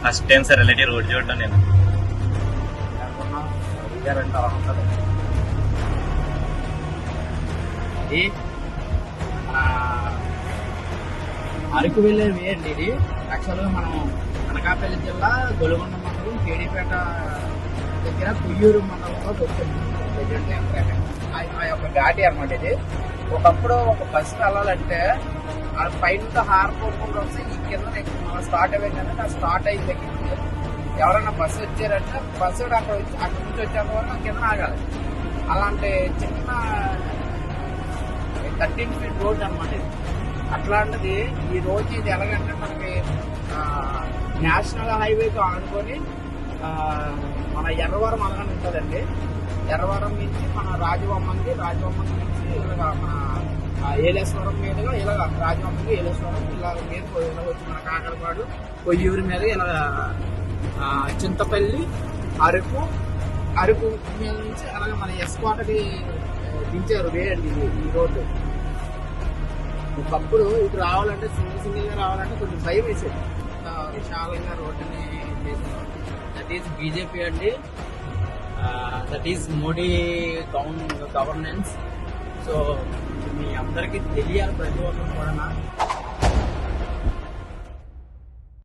First time sir relative road చూడడం నేను. అరకు వెళ్ళే వే అండి ఇది. యాక్చువల్గా మనం అనకాపల్లి జిల్లా గొలుగొండ మండలం కేడీపేట దగ్గర కుయ్యూరు మండలంలో వచ్చింది. ఆ యొక్క ఘాటి అనమాట ఇది. ఒకప్పుడు ఒక బస్సు వెళ్ళాలంటే ఆ పైన హారకోకుండా వస్తే ఈ కింద మనం స్టార్ట్ అయ్యిందంటే ఆ స్టార్ట్ అయిన దగ్గర ఎవరైనా బస్సు వచ్చారంటే బస్సు అక్కడ నుంచి వచ్చేంత వరకు కింద ఆగాలి. అలాంటి చిన్న 13 ఫీట్ రోడ్ అనమాట ఇది. అట్లాంటిది ఈ రోజు ఇది ఎలాగంటే మనకి నేషనల్ హైవేకి ఆనుకొని మన ఎర్రవరం అనగానే ఉంటుందండి. ఎర్రవరం నుంచి మన రాజవమ్మం నుంచి ఇలాగ మన ఏలేశ్వరం మీదుగా ఇలాగ రాజవమ్మకి ఏలేశ్వరం ఇలా మీద వచ్చి మన కాకరపాడు కొయ్యూరు మీద ఇలా చింతపల్లి అరకు మీద నుంచి అలాగే మన ఎస్కోటకి దించారు వేయండి ఈ రోడ్డు. ఒకప్పుడు ఇటు రావాలంటే సింగిల్ గా రావాలంటే కొంచెం భయం వేసేది. విశాలంగా రోడ్డుని చేశారు. దట్ ఈస్ బీజేపీ అండి. That is Modi governance. So మీ అందరికీ తెలియాలి ప్రతి ఒక్కరు కూడా.